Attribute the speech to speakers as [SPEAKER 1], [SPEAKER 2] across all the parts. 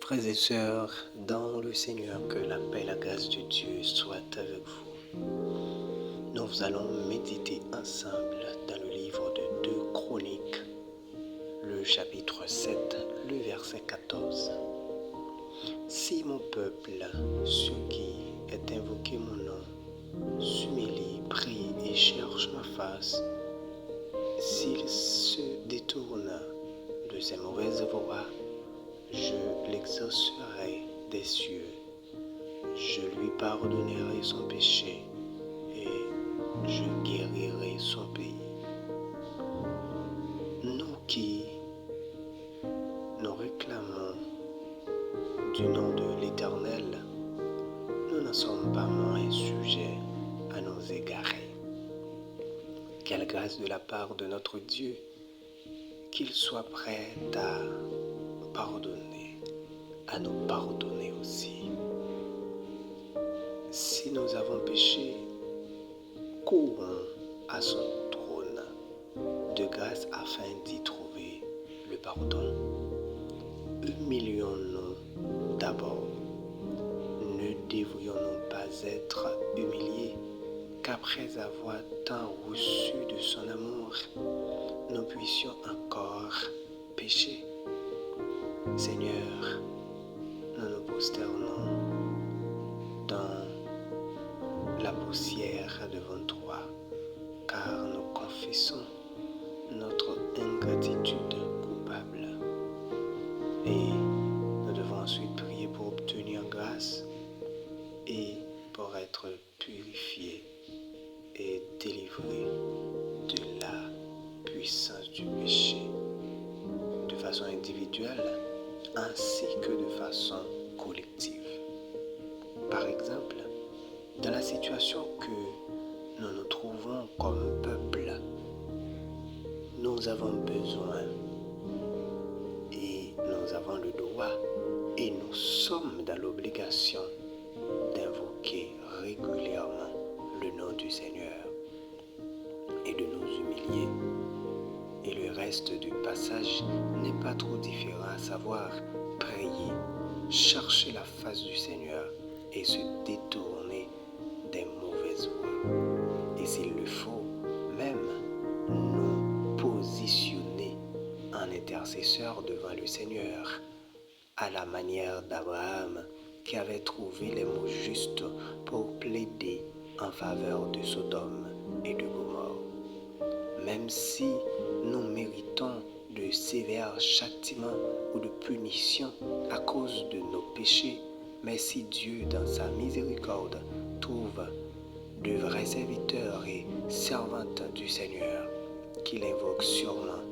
[SPEAKER 1] Frères et sœurs, dans le Seigneur, que la paix et la grâce de Dieu soient avec vous. Nous allons méditer ensemble dans le livre de 2 Chroniques, le chapitre 7, le verset 14. Si mon peuple, ceux qui est invoqué mon nom, s'humilie, prie et cherche ma face, s'il se détourne de ses mauvaises voies, je l'exaucerai des cieux, je lui pardonnerai son péché et je guérirai son pays. Nous qui nous réclamons du nom de l'Éternel, nous ne sommes pas moins sujets à nous égarer. Quelle grâce de la part de notre Dieu qu'il soit prêt à pardonner, à nous pardonner aussi. Si nous avons péché, courons à son trône de grâce afin d'y trouver le pardon. Humilions-nous d'abord. Ne devrions-nous pas être humiliés qu'après avoir tant reçu de son amour, nous puissions encore pécher? Seigneur, nous nous prosternons dans la poussière devant toi, car nous confessons notre ingratitude coupable. Et nous devons ensuite prier pour obtenir grâce et pour être purifiés et délivrés de la puissance du péché, de façon individuelle ainsi que de façon collective. Par exemple, dans la situation que nous nous trouvons comme peuple, nous avons besoin et nous avons le droit et nous sommes dans l'obligation d'invoquer régulièrement le nom du Seigneur et de nous humilier. Et le reste du passage n'est pas trop différent, à savoir prier, chercher la face du Seigneur et se détourner des mauvaises voies. Et s'il le faut, même nous positionner en intercesseur devant le Seigneur, à la manière d'Abraham qui avait trouvé les mots justes pour plaider en faveur de Sodome et de Gomorrhe. Même si nous méritons de sévères châtiments ou de punitions à cause de nos péchés, mais si Dieu, dans sa miséricorde, trouve de vrais serviteurs et servantes du Seigneur, qu'il invoque sûrement,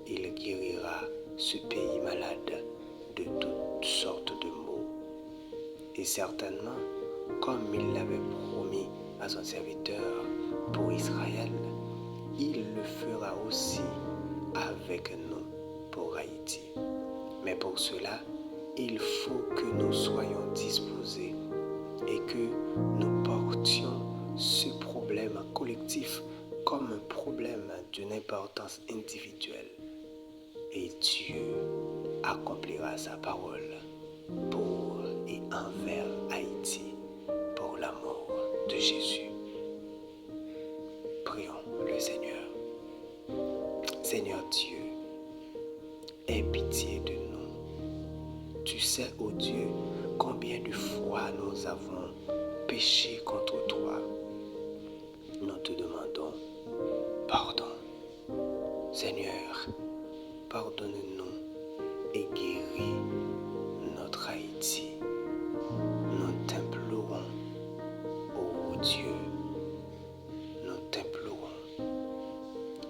[SPEAKER 1] il guérira ce pays malade de toutes sortes de maux. Et certainement, comme il l'avait promis à son serviteur pour Israël, il le fera aussi avec nous pour Haïti. Mais pour cela, il faut que nous soyons disposés et que nous portions ce problème collectif comme un problème d'une importance individuelle. Et Dieu accomplira sa parole pour et envers Haïti pour l'amour de Jésus. Prions le Seigneur. Seigneur Dieu, aie pitié de nous. Tu sais, ô Dieu, combien de fois nous avons péché contre toi. Nous te demandons pardon. Seigneur, pardonne-nous et guéris notre Haïti. Nous t'implorons, ô Dieu, nous t'implorons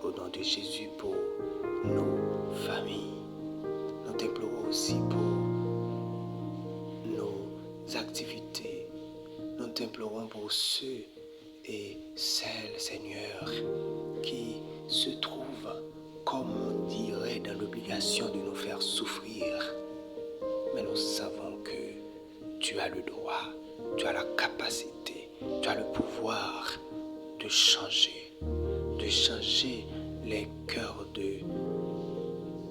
[SPEAKER 1] au nom de Jésus pour nos familles. Nous t'implorons aussi pour nos activités. Nous t'implorons pour ceux et celles, Seigneur, qui se trouvent, comme on dirait, dans l'obligation de nous faire souffrir. Mais nous savons que tu as le droit, tu as la capacité, tu as le pouvoir de changer les cœurs de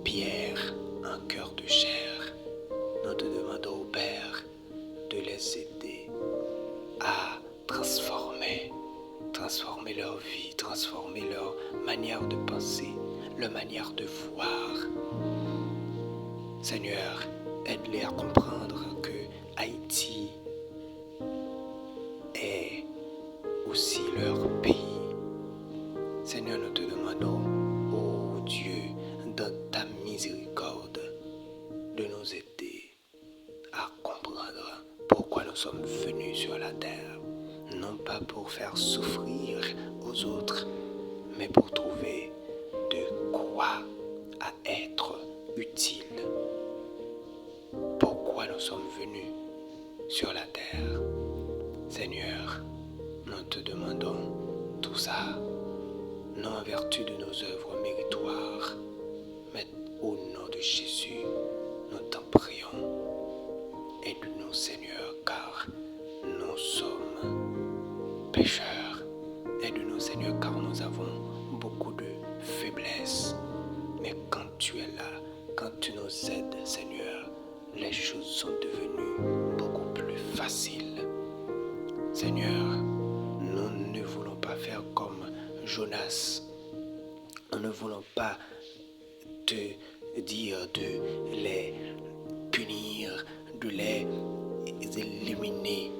[SPEAKER 1] pierre en cœur de chair. Nous te demandons manière de penser, leur manière de voir. Seigneur, aide-les à comprendre que Haïti est aussi leur pays. Seigneur, nous te demandons, ô Dieu, dans ta miséricorde, de nous aider à comprendre pourquoi nous sommes venus sur la terre. Non pas pour faire souffrir aux autres, mais pour trouver de quoi à être utile. Pourquoi nous sommes venus sur la terre. Seigneur, nous te demandons tout ça, non en vertu de nos œuvres méritoires, mais au nom de Jésus, nous t'en prions. Aide-nous, Seigneur, car nous sommes pécheurs. Aide-nous, Seigneur, car nous avons beaucoup de faiblesses. Mais quand tu es là, quand tu nous aides, Seigneur, les choses sont devenues beaucoup plus faciles. Seigneur, nous ne voulons pas faire comme Jonas. Nous ne voulons pas te dire de les punir, de les éliminer.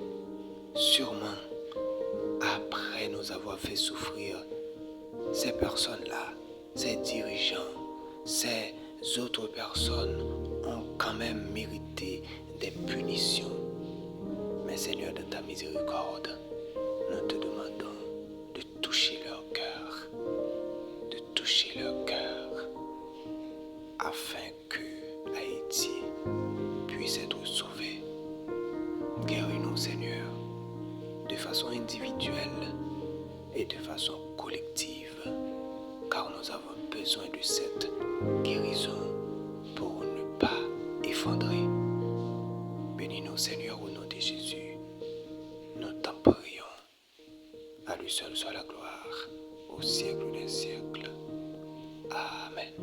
[SPEAKER 1] Sûrement, après nous avoir fait souffrir, ces personnes-là, ces dirigeants, ces autres personnes ont quand même mérité des punitions. Mais Seigneur, de ta miséricorde, nous te demandons de toucher leur cœur, afin que Haïti puisse être sauvé. Guéris-nous, Seigneur, de façon individuelle et de façon collective, car nous avons besoin de cette guérison pour ne pas effondrer. Bénis-nous, Seigneur, au nom de Jésus. Nous t'en prions. À lui seul soit la gloire, au siècle des siècles. Amen.